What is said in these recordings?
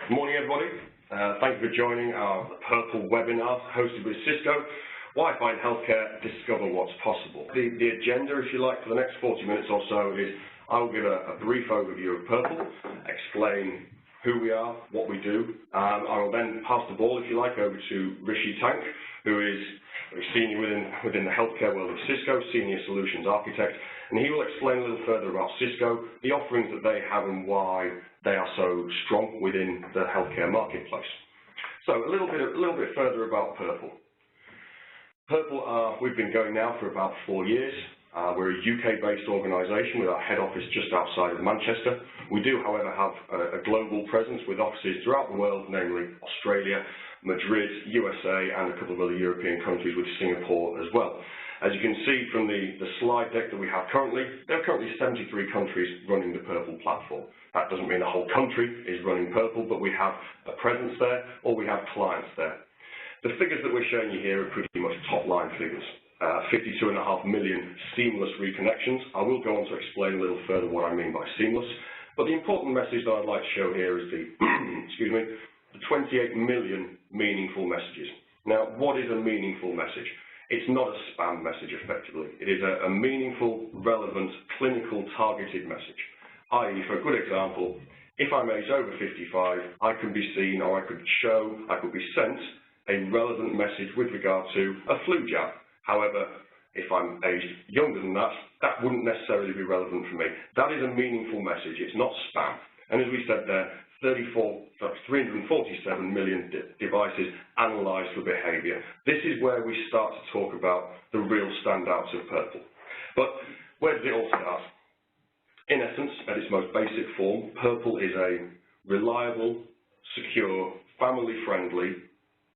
Good morning, everybody. Thank you for joining our Purple webinar hosted with Cisco. Wi-Fi in healthcare, discover what's possible. The agenda, if you like, for the next 40 minutes or so is I will give a brief overview of Purple, explain who we are, what we do. I will then pass the ball, if you like, over to Rishi Tank, who is senior within the healthcare world of Cisco, Senior Solutions Architect, and he will explain a little further about Cisco, the offerings that they have and why they are so strong within the healthcare marketplace. So a little bit further about Purple. Purple, we've been going now for about 4 years. We're a UK-based organisation with our head office just outside of Manchester. We do, however, have a global presence with offices throughout the world, namely Australia, Madrid, USA, and a couple of other European countries with Singapore as well. As you can see from the slide deck that we have currently, there are currently 73 countries running the Purple platform. That doesn't mean the whole country is running Purple, but we have a presence there or we have clients there. The figures that we're showing you here are pretty much top-line figures. 52.5 million seamless reconnections. I will go on to explain a little further what I mean by seamless, but the important message that I'd like to show here is the, excuse me, the 28 million meaningful messages. Now, what is a meaningful message? It's not a spam message, effectively. It is a meaningful, relevant, clinical, targeted message. I.e., for a good example, if I'm aged over 55, I can be seen or I could be sent a relevant message with regard to a flu jab. However, if I'm aged younger than that, that wouldn't necessarily be relevant for me. That is a meaningful message. It's not spam. And as we said there, 347 million devices analysed for behaviour. This is where we start to talk about the real standouts of Purple. But where does it all start? In essence, at its most basic form, Purple is a reliable, secure, family-friendly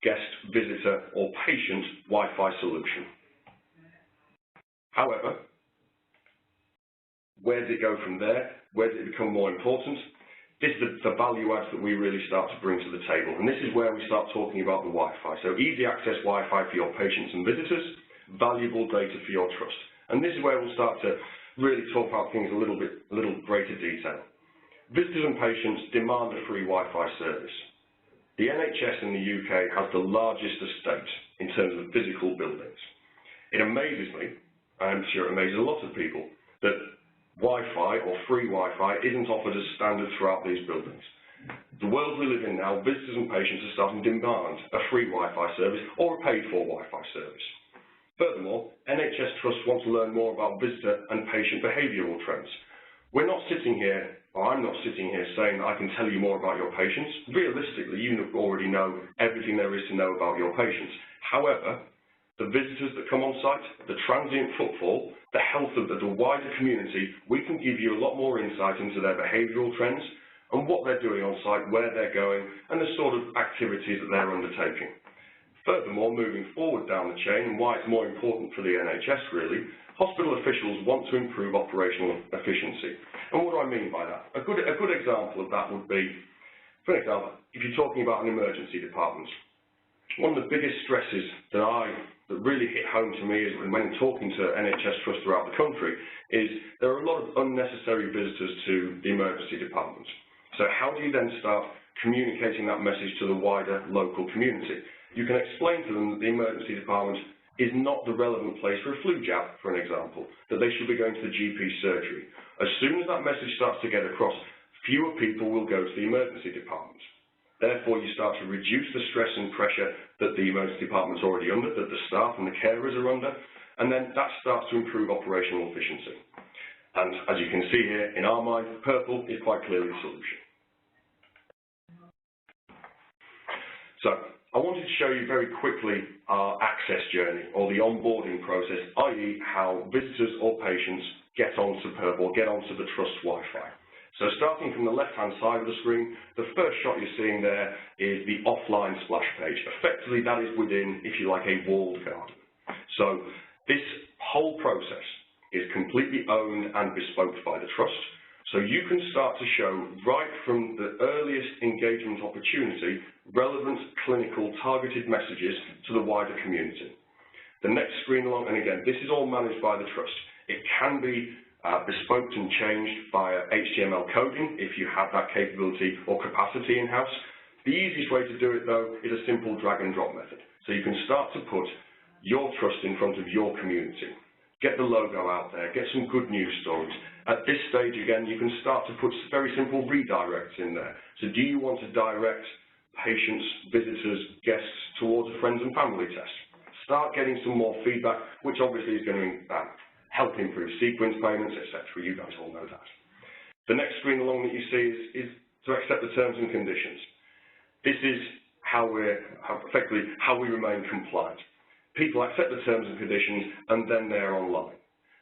guest, visitor, or patient Wi-Fi solution. However, where does it go from there? Where does it become more important? This is the value adds that we really start to bring to the table, and this is where we start talking about the Wi-Fi. So easy access Wi-Fi for your patients and visitors, valuable data for your trust. And this is where we'll start to really talk about things a little greater detail. Visitors and patients demand a free Wi-Fi service. The NHS in the UK has the largest estate in terms of physical buildings. It amazes me, I'm sure it amazes a lot of people, that Wi-Fi or free Wi-Fi isn't offered as standard throughout these buildings. The world we live in now, visitors and patients are starting to demand a free Wi-Fi service or a paid-for Wi-Fi service. Furthermore, NHS trusts want to learn more about visitor and patient behavioural trends. We're not sitting here, or I'm not sitting here saying that I can tell you more about your patients. Realistically, you already know everything there is to know about your patients. However, the visitors that come on site, the transient footfall, the health of the wider community, we can give you a lot more insight into their behavioural trends and what they're doing on site, where they're going, and the sort of activities that they're undertaking. Furthermore, moving forward down the chain, and why it's more important for the NHS really, hospital officials want to improve operational efficiency. And what do I mean by that? A good example of that would be, for example, if you're talking about an emergency department, one of the biggest stresses that really hit home to me is when talking to NHS trusts throughout the country is there are a lot of unnecessary visitors to the emergency department. So how do you then start communicating that message to the wider local community? You can explain to them that the emergency department is not the relevant place for a flu jab, for an example, that they should be going to the GP surgery. As soon as that message starts to get across, fewer people will go to the emergency department. Therefore, you start to reduce the stress and pressure that the emergency department's already under, that the staff and the carers are under, and then that starts to improve operational efficiency. And as you can see here, in our mind, Purple is quite clearly the solution. So, I wanted to show you very quickly our access journey, or the onboarding process, i.e. how visitors or patients get onto Purple, get onto the Trust Wi-Fi. So starting from the left-hand side of the screen, the first shot you're seeing there is the offline splash page. Effectively, that is within, if you like, a walled garden. So this whole process is completely owned and bespoke by the Trust. So you can start to show, right from the earliest engagement opportunity, relevant clinical targeted messages to the wider community. The next screen along, and again, this is all managed by the Trust. It can be bespoke and changed via HTML coding if you have that capability or capacity in-house. The easiest way to do it, though, is a simple drag and drop method. So you can start to put your trust in front of your community. Get the logo out there, get some good news stories. At this stage, again, you can start to put very simple redirects in there. So do you want to direct patients, visitors, guests towards a friends and family test? Start getting some more feedback, which obviously is going to help improve sequence payments, etc. You guys all know that. The next screen along that you see is to accept the terms and conditions. This is how we remain compliant. People accept the terms and conditions, and then they're online.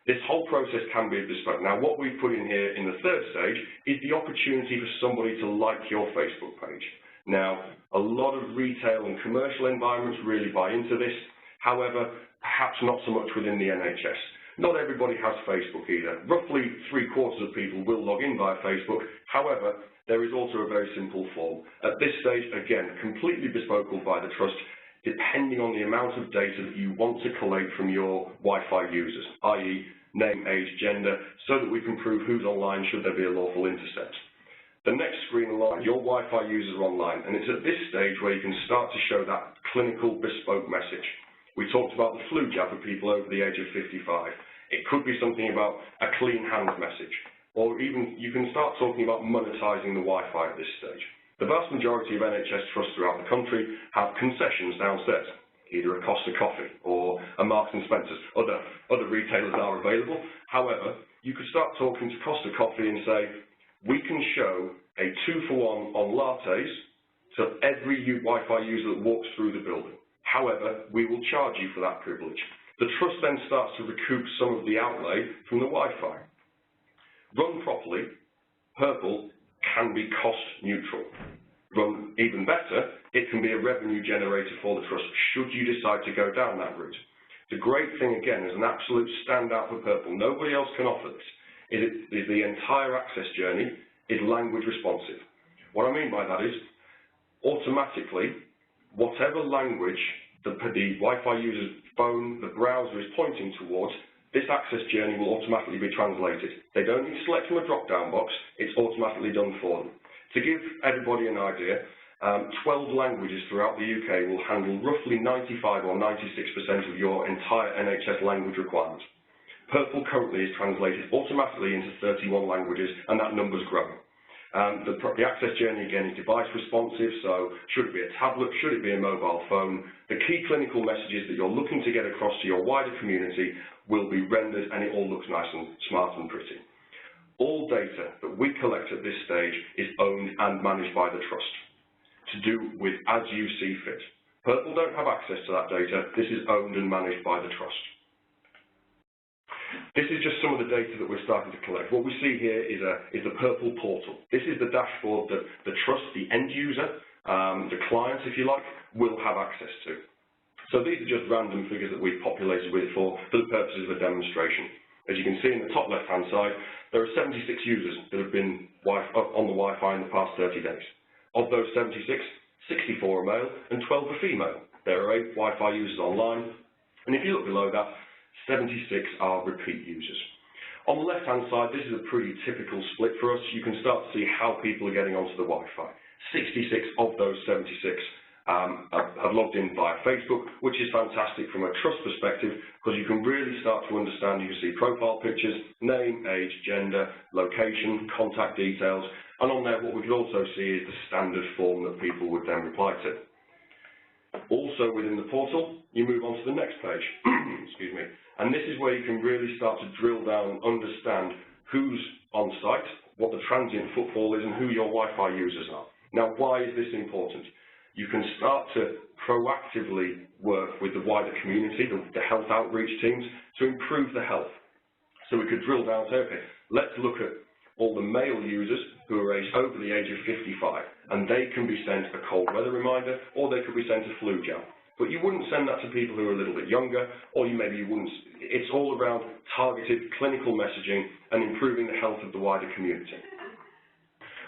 This whole process can be bespoke. Now, what we've put in here in the third stage is the opportunity for somebody to like your Facebook page. Now, a lot of retail and commercial environments really buy into this. However, perhaps not so much within the NHS. Not everybody has Facebook either. Roughly 3/4 of people will log in via Facebook. However, there is also a very simple form. At this stage, again, completely bespoke by the Trust, depending on the amount of data that you want to collate from your Wi-Fi users, i.e. name, age, gender, so that we can prove who's online should there be a lawful intercept. The next screen along, your Wi-Fi users are online, and it's at this stage where you can start to show that clinical bespoke message. We talked about the flu jab for people over the age of 55. It could be something about a clean hands message, or even you can start talking about monetizing the Wi-Fi at this stage. The vast majority of NHS trusts throughout the country have concessions downstairs, either a Costa Coffee or a Marks and Spencer's. Other retailers are available. However, you could start talking to Costa Coffee and say, we can show a 2-for-1 on lattes to every Wi-Fi user that walks through the building. However, we will charge you for that privilege. The Trust then starts to recoup some of the outlay from the Wi-Fi. Run properly, Purple can be cost neutral. Run even better, it can be a revenue generator for the Trust should you decide to go down that route. The great thing, again, is an absolute standout for Purple. Nobody else can offer this. Is the entire access journey is language responsive. What I mean by that is, automatically, whatever language the Wi-Fi user's phone, the browser is pointing towards, this access journey will automatically be translated. They don't need to select from a drop-down box, it's automatically done for them. To give everybody an idea, 12 languages throughout the UK will handle roughly 95 or 96% of your entire NHS language requirement. Purple currently is translated automatically into 31 languages, and that number's growing. The access journey, again, is device responsive, so should it be a tablet, should it be a mobile phone, the key clinical messages that you're looking to get across to your wider community will be rendered, and it all looks nice and smart and pretty. All data that we collect at this stage is owned and managed by the Trust to do with as you see fit. Purple don't have access to that data. This is owned and managed by the Trust. This is just some of the data that we're starting to collect. What we see here is the Purple portal. This is the dashboard that the Trust, the end user, the client, if you like, will have access to. So these are just random figures that we've populated with for the purposes of a demonstration. As you can see in the top left-hand side, there are 76 users that have been on the Wi-Fi in the past 30 days. Of those 76, 64 are male and 12 are female. There are 8 Wi-Fi users online, and if you look below that, 76 are repeat users. On the left-hand side, this is a pretty typical split for us. You can start to see how people are getting onto the Wi-Fi. 66 of those 76 have logged in via Facebook, which is fantastic from a Trust perspective because you can really start to understand. You can see profile pictures, name, age, gender, location, contact details, and on there what we can also see is the standard form that people would then reply to. Also within the portal, you move on to the next page, excuse me, and this is where you can really start to drill down, understand who's on site, what the transient footfall is, and who your Wi-Fi users are. Now, why is this important? You can start to proactively work with the wider community, the health outreach teams, to improve the health. So we could drill down and say, okay, let's look at all the male users who are aged over the age of 55, and they can be sent a cold weather reminder, or they could be sent a flu jab. But you wouldn't send that to people who are a little bit younger, or maybe you wouldn't. It's all around targeted clinical messaging and improving the health of the wider community.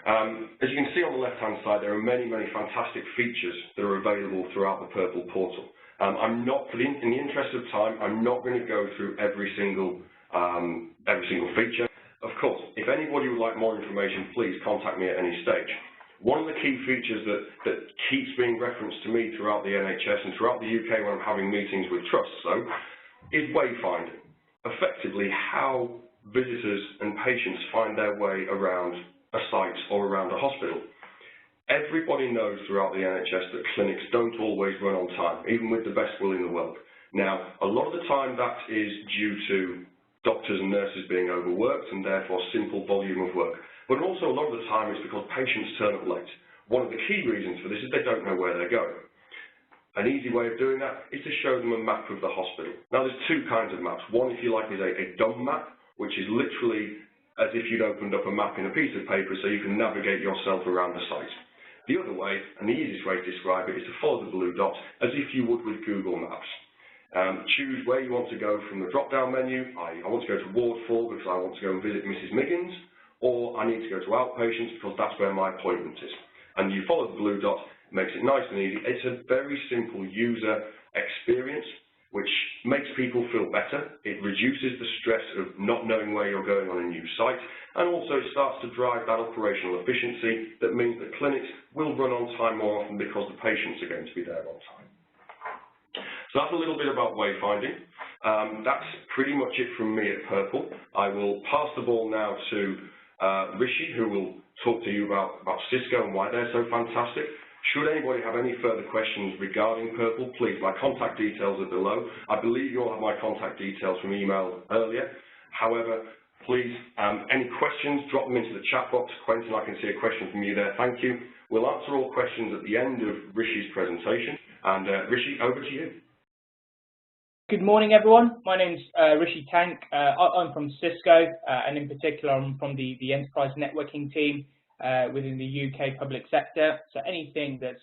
As you can see on the left-hand side, there are many, many fantastic features that are available throughout the Purple portal. In the interest of time, I'm not going to go through every single feature. Of course, if anybody would like more information, please contact me at any stage. One of the key features that keeps being referenced to me throughout the NHS and throughout the UK when I'm having meetings with trusts, though, is wayfinding. Effectively, how visitors and patients find their way around a site or around a hospital. Everybody knows throughout the NHS that clinics don't always run on time, even with the best will in the world. Now, a lot of the time that is due to doctors and nurses being overworked and therefore simple volume of work. But also a lot of the time it's because patients turn up late. One of the key reasons for this is they don't know where they're going. An easy way of doing that is to show them a map of the hospital. Now there's two kinds of maps. One, if you like, is a dumb map, which is literally as if you'd opened up a map in a piece of paper so you can navigate yourself around the site. The other way, and the easiest way to describe it, is to follow the blue dot as if you would with Google Maps. Choose where you want to go from the drop-down menu. I want to go to Ward 4 because I want to go and visit Mrs. Miggins, or I need to go to outpatients because that's where my appointment is. And you follow the blue dot, makes it nice and easy. It's a very simple user experience which makes people feel better. It reduces the stress of not knowing where you're going on a new site, and also it starts to drive that operational efficiency that means that clinics will run on time more often because the patients are going to be there on time. So that's a little bit about wayfinding. That's pretty much it from me at Purple. I will pass the ball now to Rishi, who will talk to you about Cisco and why they're so fantastic. Should anybody have any further questions regarding Purple, please, my contact details are below. I believe you all have my contact details from email earlier. However, please, any questions, drop them into the chat box. Quentin, I can see a question from you there. Thank you. We'll answer all questions at the end of Rishi's presentation. And Rishi, over to you. Good morning, everyone. My name's Rishi Tank. I'm from Cisco, and in particular, I'm from the enterprise networking team within the UK public sector. So anything that's,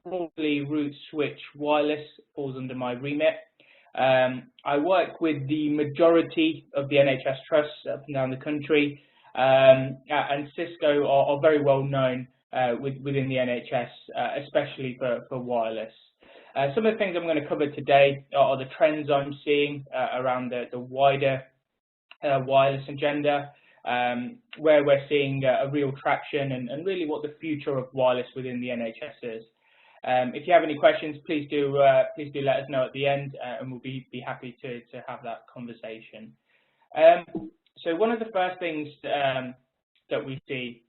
broadly route switch wireless falls under my remit. I work with the majority of the NHS trusts up and down the country, and Cisco are very well known within the NHS, especially for wireless. Some of the things I'm going to cover today are the trends I'm seeing around the wider wireless agenda, where we're seeing a real traction and really what the future of wireless within the NHS is. If you have any questions, please do let us know at the end, and we'll be happy to have that conversation. So one of the first things that we see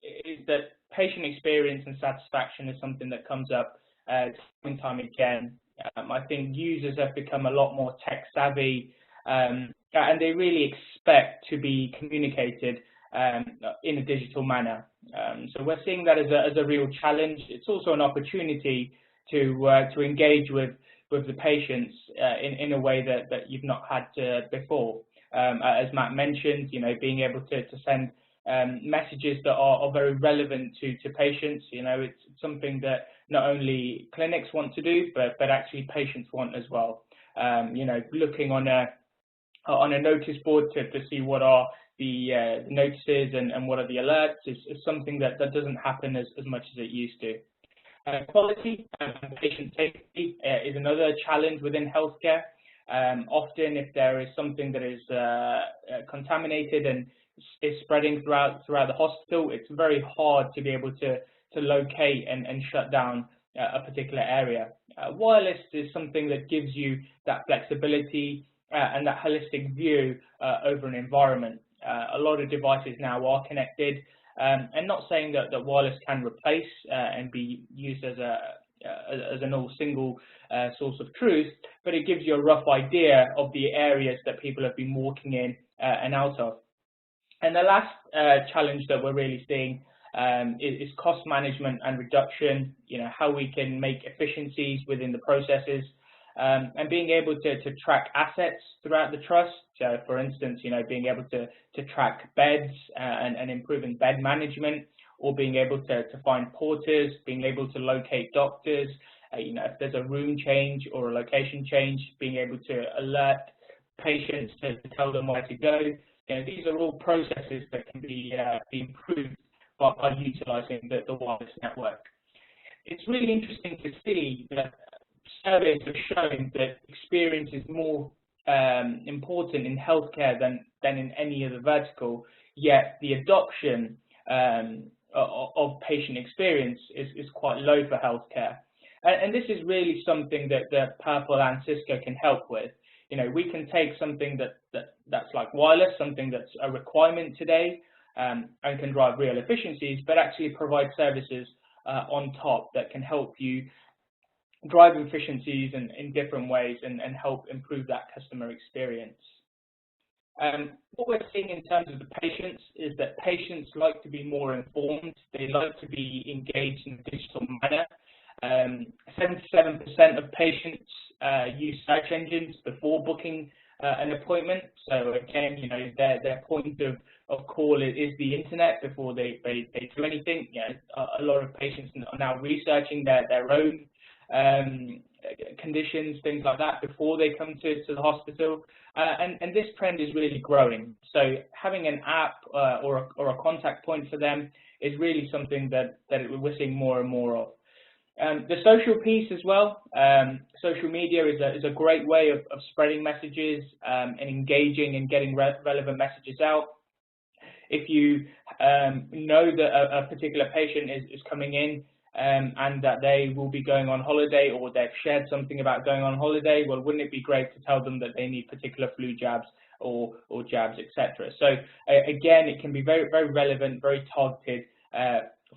is that patient experience and satisfaction is something that comes up time and time again. I think users have become a lot more tech savvy, and they really expect to be communicated in a digital manner. So we're seeing that as a real challenge. It's also an opportunity to engage with the patients in a way that you've not had before. As Matt mentioned, being able to send messages that are very relevant to patients. It's something that not only clinics want to do, but actually patients want as well. Looking on a notice board to see what are the notices and what are the alerts is something that doesn't happen as much as it used to. Quality and patient safety is another challenge within healthcare. Often, if there is something that is contaminated and is spreading throughout the hospital, it's very hard to be able to locate and shut down a particular area. Wireless is something that gives you that flexibility and that holistic view over an environment. A lot of devices now are connected, and not saying that wireless can replace and be used as an all single source of truth, but it gives you a rough idea of the areas that people have been walking in and out of. And the last challenge that we're really seeing is cost management and reduction, how we can make efficiencies within the processes, and being able to track assets throughout the trust. So, for instance, being able to track beds and improving bed management, or being able to find porters, being able to locate doctors, if there's a room change or a location change, being able to alert patients to tell them where to go. These are all processes that can be improved by utilising the wireless network. It's really interesting to see that surveys have shown that experience is more important in healthcare than in any other vertical, yet the adoption of patient experience is quite low for healthcare. And this is really something that Purple and Cisco can help with. We can take something that's like wireless, something that's a requirement today, and can drive real efficiencies, but actually provide services on top that can help you drive efficiencies in different ways and help improve that customer experience. What we're seeing in terms of the patients is that patients like to be more informed. They like to be engaged in a digital manner. 77% of patients use search engines before booking an appointment. So again, their point of call is the internet before they do anything. A lot of patients are now researching their own conditions, things like that, before they come to the hospital. And this trend is really growing. So having an app or a contact point for them is really something that we're seeing more and more of. The social piece as well. Social media is a great way of spreading messages and engaging and getting relevant messages out. If you know that a particular patient is coming in and that they will be going on holiday, or they've shared something about going on holiday, well, wouldn't it be great to tell them that they need particular flu jabs or jabs, etc. So again, it can be very, very relevant, very targeted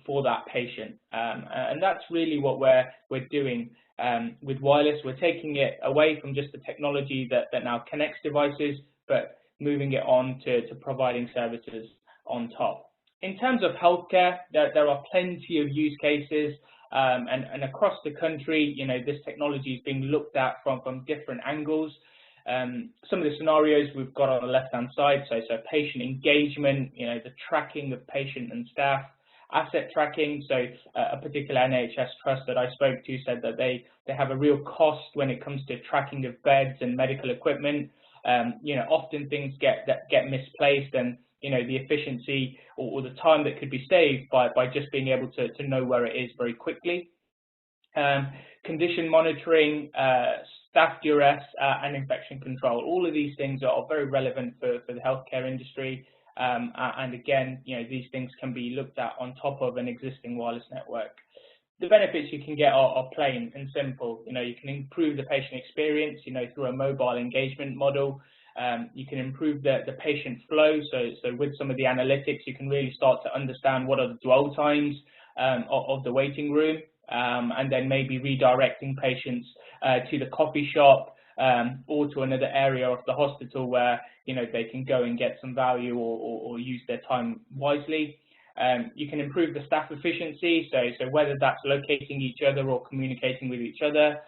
for that patient, and that's really what we're doing with wireless. We're taking it away from just the technology that now connects devices, but moving it on to providing services on top. In terms of healthcare, there are plenty of use cases, and across the country, this technology is being looked at from different angles. Some of the scenarios we've got on the left-hand side, so patient engagement, the tracking of patient and staff, asset tracking. So a particular NHS trust that I spoke to said that they have a real cost when it comes to tracking of beds and medical equipment. Often things get misplaced, and the efficiency or the time that could be saved by just being able to know where it is very quickly. Condition monitoring, staff duress, and infection control. All of these things are very relevant for the healthcare industry. And again, these things can be looked at on top of an existing wireless network. The benefits you can get are plain and simple. You can improve the patient experience, through a mobile engagement model. You can improve the patient flow. So with some of the analytics, you can really start to understand what are the dwell times of the waiting room, and then maybe redirecting patients to the coffee shop or to another area of the hospital where they can go and get some value or use their time wisely. You can improve the staff efficiency, so whether that's locating each other or communicating with each other,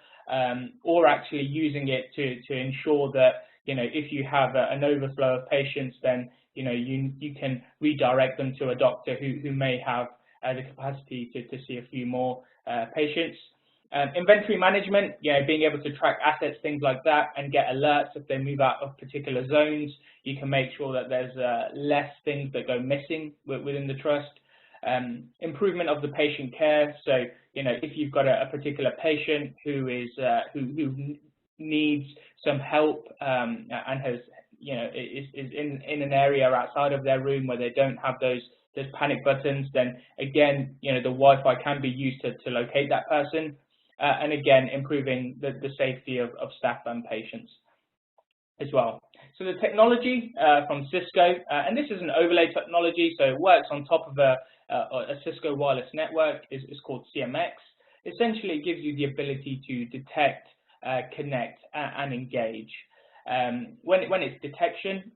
or actually using it to ensure that if you have an overflow of patients, then you can redirect them to a doctor who may have the capacity to see a few more patients. Inventory management, being able to track assets, things like that, and get alerts if they move out of particular zones. You can make sure that there's less things that go missing within the trust. Improvement of the patient care. So, if you've got a particular patient who who needs some help and has, is in an area outside of their room where they don't have those panic buttons, then again, the Wi-Fi can be used to locate that person. And again, improving the safety of staff and patients as well. So the technology from Cisco, and this is an overlay technology, so it works on top of a Cisco wireless network, is called CMX. Essentially, it gives you the ability to detect, connect, and engage. When it's detection,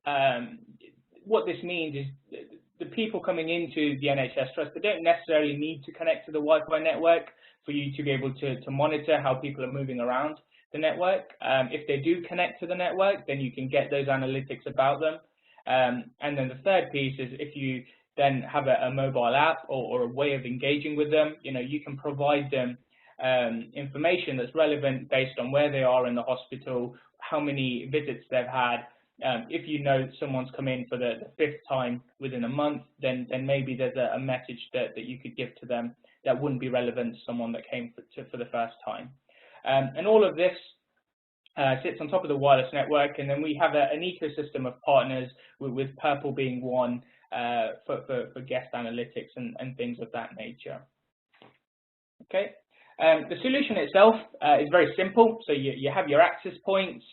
what this means is the people coming into the NHS Trust, they don't necessarily need to connect to the Wi-Fi network for you to be able to monitor how people are moving around the network. If they do connect to the network, then you can get those analytics about them. And then the third piece is if you then have a mobile app or a way of engaging with them, you can provide them information that's relevant based on where they are in the hospital, how many visits they've had. If you know someone's come in for the 5th time within a month, then maybe there's a message that you could give to them that wouldn't be relevant to someone that came for the first time. And all of this sits on top of the wireless network, and then we have an ecosystem of partners, with Purple being one, for guest analytics and things of that nature. Okay, the solution itself is very simple. So you have your access points,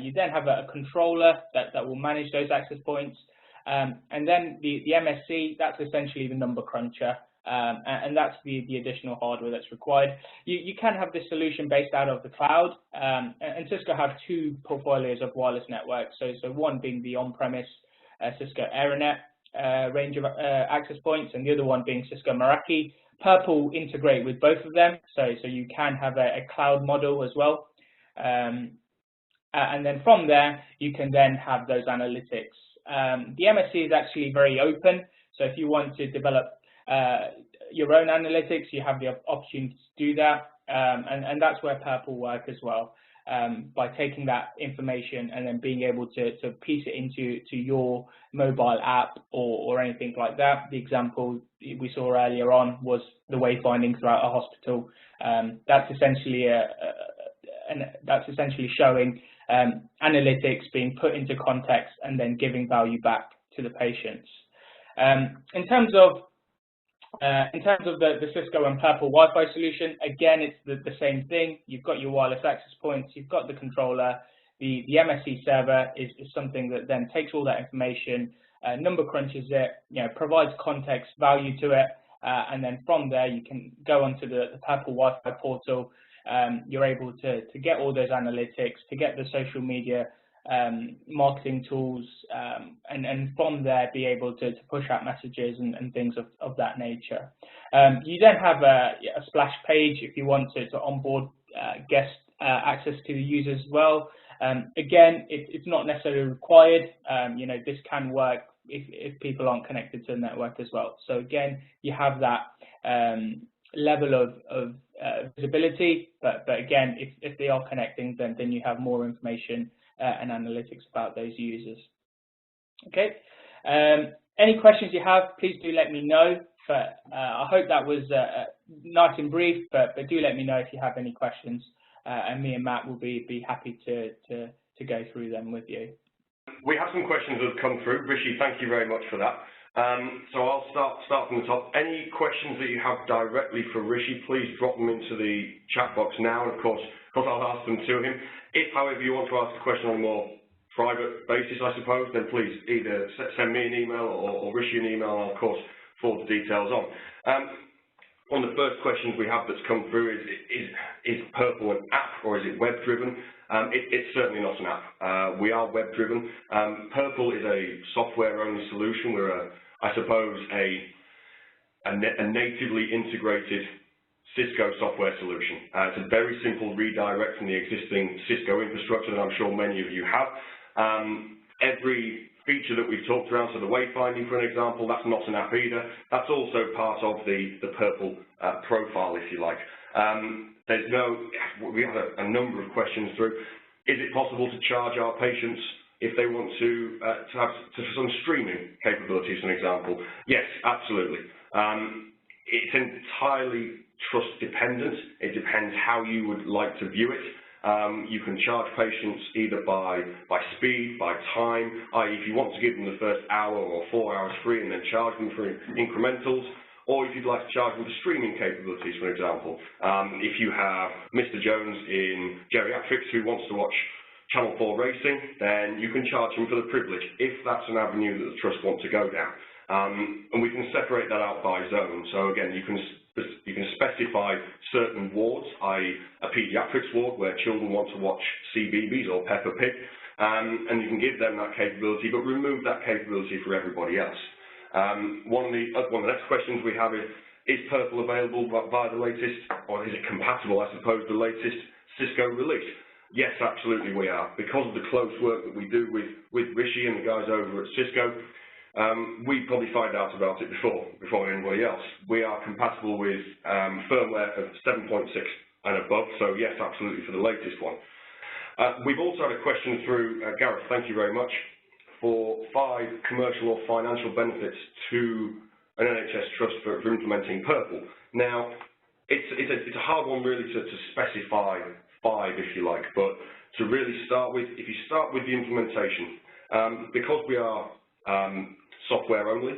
you then have a controller that will manage those access points, and then the MSC, that's essentially the number cruncher, and that's the additional hardware that's required. You can have this solution based out of the cloud, and Cisco have two portfolios of wireless networks. So one being the on-premise Cisco AeroNet range of access points, and the other one being Cisco Meraki. Purple integrate with both of them, so you can have a cloud model as well. And then from there, you can then have those analytics. The MSC is actually very open, so if you want to develop your own analytics, you have the opportunity to do that, and that's where Purple work as well, by taking that information and then being able to piece it into your mobile app or anything like that. The example we saw earlier on was the wayfinding throughout a hospital. That's essentially showing analytics being put into context and then giving value back to the patients. In terms of the Cisco and Purple Wi-Fi solution, again, it's the same thing. You've got your wireless access points, you've got the controller. The MSC server is something that then takes all that information, number crunches it, provides context value to it, and then from there you can go onto the Purple Wi-Fi portal. You're able to get all those analytics, to get the social media marketing tools, and from there be able to push out messages and things of that nature. You then have a splash page if you want to onboard guest access to the users as well. Again, it's not necessarily required. This can work if people aren't connected to the network as well. So again, you have that level of visibility, but again, if they are connecting, then you have more information and analytics about those users. Okay. Any questions you have, please do let me know. But I hope that was nice and brief. But do let me know if you have any questions, and me and Matt will be happy to go through them with you. We have some questions that have come through. Rishi, thank you very much for that. So I'll start from the top. Any questions that you have directly for Rishi, please drop them into the chat box now, and of course I'll ask them to him. If, however, you want to ask a question on a more private basis, I suppose, then please either send me an email or Rishi an email, and I'll, of course, forward the details on. One of the first questions we have that's come through is Purple an app or is it web-driven? It's certainly not an app. We are web-driven. Purple is a software-only solution. We're, I suppose, a natively integrated Cisco software solution. It's a very simple redirect from the existing Cisco infrastructure that I'm sure many of you have. Every feature that we've talked around, so the wayfinding, for an example, that's not an app either. That's also part of the Purple profile, if you like. We have a number of questions through. Is it possible to charge our patients if they want to have some streaming capabilities, for an example? Yes, absolutely. It's entirely trust dependent. It depends how you would like to view it. You can charge patients either by speed, by time, i.e. if you want to give them the first hour or 4 hours free and then charge them for incrementals, or if you'd like to charge them for streaming capabilities, for example. If you have Mr. Jones in geriatrics who wants to watch Channel 4 racing, then you can charge him for the privilege, if that's an avenue that the trust want to go down. And we can separate that out by zone. So again, you can specify certain wards, i.e. a paediatrics ward where children want to watch CBeebies or Peppa Pig, and you can give them that capability, but remove that capability for everybody else. One of the next questions we have is Purple available via the latest, or is it compatible, I suppose, the latest Cisco release? Yes, absolutely we are. Because of the close work that we do with Rishi and the guys over at Cisco, we probably find out about it before anybody else. We are compatible with firmware of 7.6 and above, so yes, absolutely for the latest one. We've also had a question through, Gareth, thank you very much, for 5 commercial or financial benefits to an NHS trust for implementing Purple. Now, it's a hard one really to specify 5, if you like, but to really start with, if you start with the implementation, because we are software only.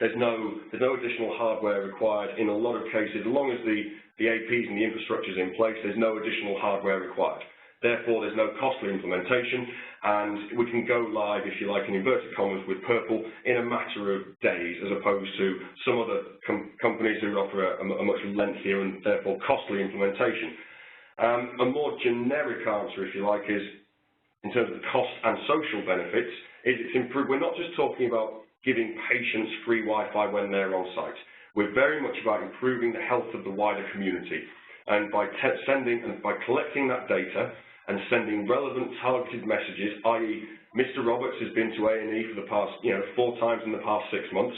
There's no additional hardware required in a lot of cases. As long as the APs and the infrastructure is in place, there's no additional hardware required. Therefore, there's no costly implementation, and we can go live, if you like, in inverted commas, with Purple in a matter of days, as opposed to some other companies who offer a much lengthier and therefore costly implementation. A more generic answer, if you like, is in terms of cost and social benefits, is it's improved. We're not just talking about giving patients free Wi-Fi when they're on site. We're very much about improving the health of the wider community, and by collecting that data and sending relevant targeted messages, i.e. Mr. Roberts has been to A&E for the past, 4 times in the past 6 months.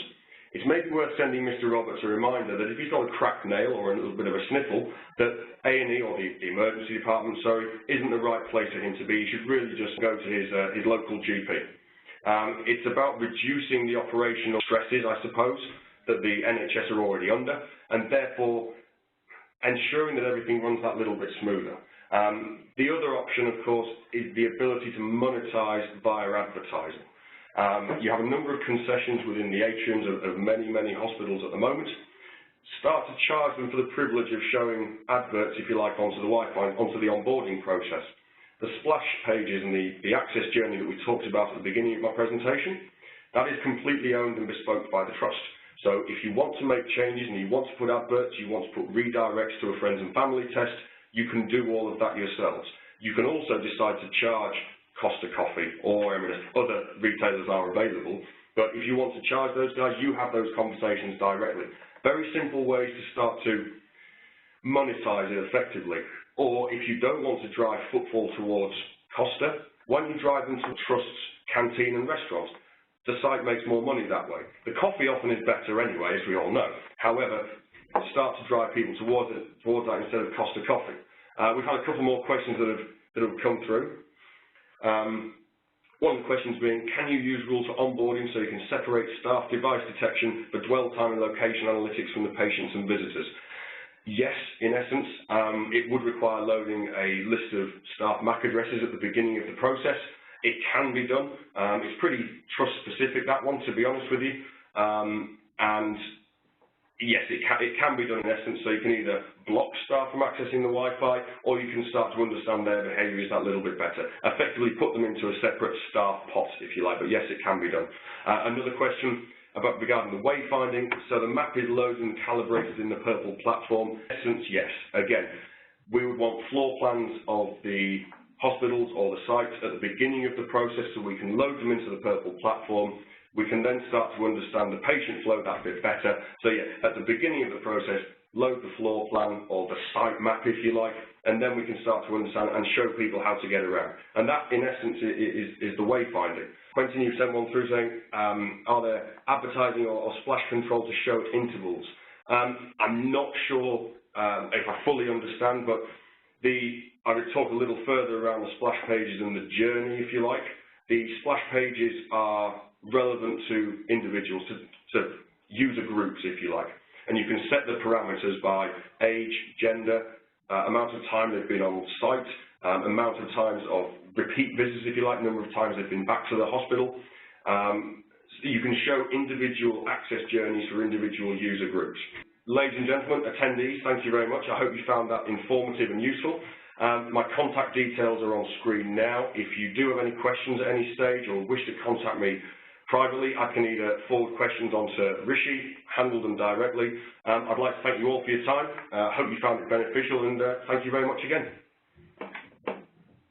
It's maybe worth sending Mr. Roberts a reminder that if he's got a cracked nail or a little bit of a sniffle, that A&E, or the emergency department, isn't the right place for him to be. He should really just go to his local GP. It's about reducing the operational stresses, I suppose, that the NHS are already under, and therefore ensuring that everything runs that little bit smoother. The other option, of course, is the ability to monetize via advertising. You have a number of concessions within the atriums of many, many hospitals at the moment. Start to charge them for the privilege of showing adverts, if you like, onto the Wi-Fi, onto the onboarding process. The splash pages and the access journey that we talked about at the beginning of my presentation, that is completely owned and bespoke by the Trust. So if you want to make changes and you want to put adverts, you want to put redirects to a friends and family test, you can do all of that yourselves. You can also decide to charge Costa Coffee or other retailers are available, but if you want to charge those guys, you have those conversations directly. Very simple ways to start to monetize it effectively. Or if you don't want to drive footfall towards Costa, why don't you drive them to Trust's canteen and restaurants? The site makes more money that way. The coffee often is better anyway, as we all know. However, start to drive people towards that instead of Costa Coffee. We've had a couple more questions that have come through. One of the questions being, can you use rules for onboarding so you can separate staff device detection for dwell time and location analytics from the patients and visitors? Yes, in essence, it would require loading a list of staff MAC addresses at the beginning of the process. It can be done. It's pretty trust-specific, that one, to be honest with you. And yes, it can be done in essence, so you can either block staff from accessing the Wi-Fi, or you can start to understand their behaviours that little bit better. Effectively put them into a separate staff pot, if you like, but yes, it can be done. Another question regarding the wayfinding. So the map is loaded and calibrated in the Purple platform. In essence, yes. Again, we would want floor plans of the hospitals or the sites at the beginning of the process so we can load them into the Purple platform. We can then start to understand the patient flow that bit better. So yeah, at the beginning of the process, load the floor plan or the site map, if you like, and then we can start to understand and show people how to get around. And that, in essence, is the wayfinding. Quentin, you sent one through saying, are there advertising or splash control to show at intervals? I'm not sure if I fully understand, but I would talk a little further around the splash pages and the journey, if you like. The splash pages are relevant to individuals, to user groups, if you like. And you can set the parameters by age, gender, amount of time they've been on site, amount of times of repeat visits, if you like, number of times they've been back to the hospital. So you can show individual access journeys for individual user groups. Ladies and gentlemen, attendees, thank you very much. I hope you found that informative and useful. My contact details are on screen now. If you do have any questions at any stage or wish to contact me privately, I can either forward questions on to Rishi, handle them directly. I'd like to thank you all for your time. I hope you found it beneficial, and thank you very much again.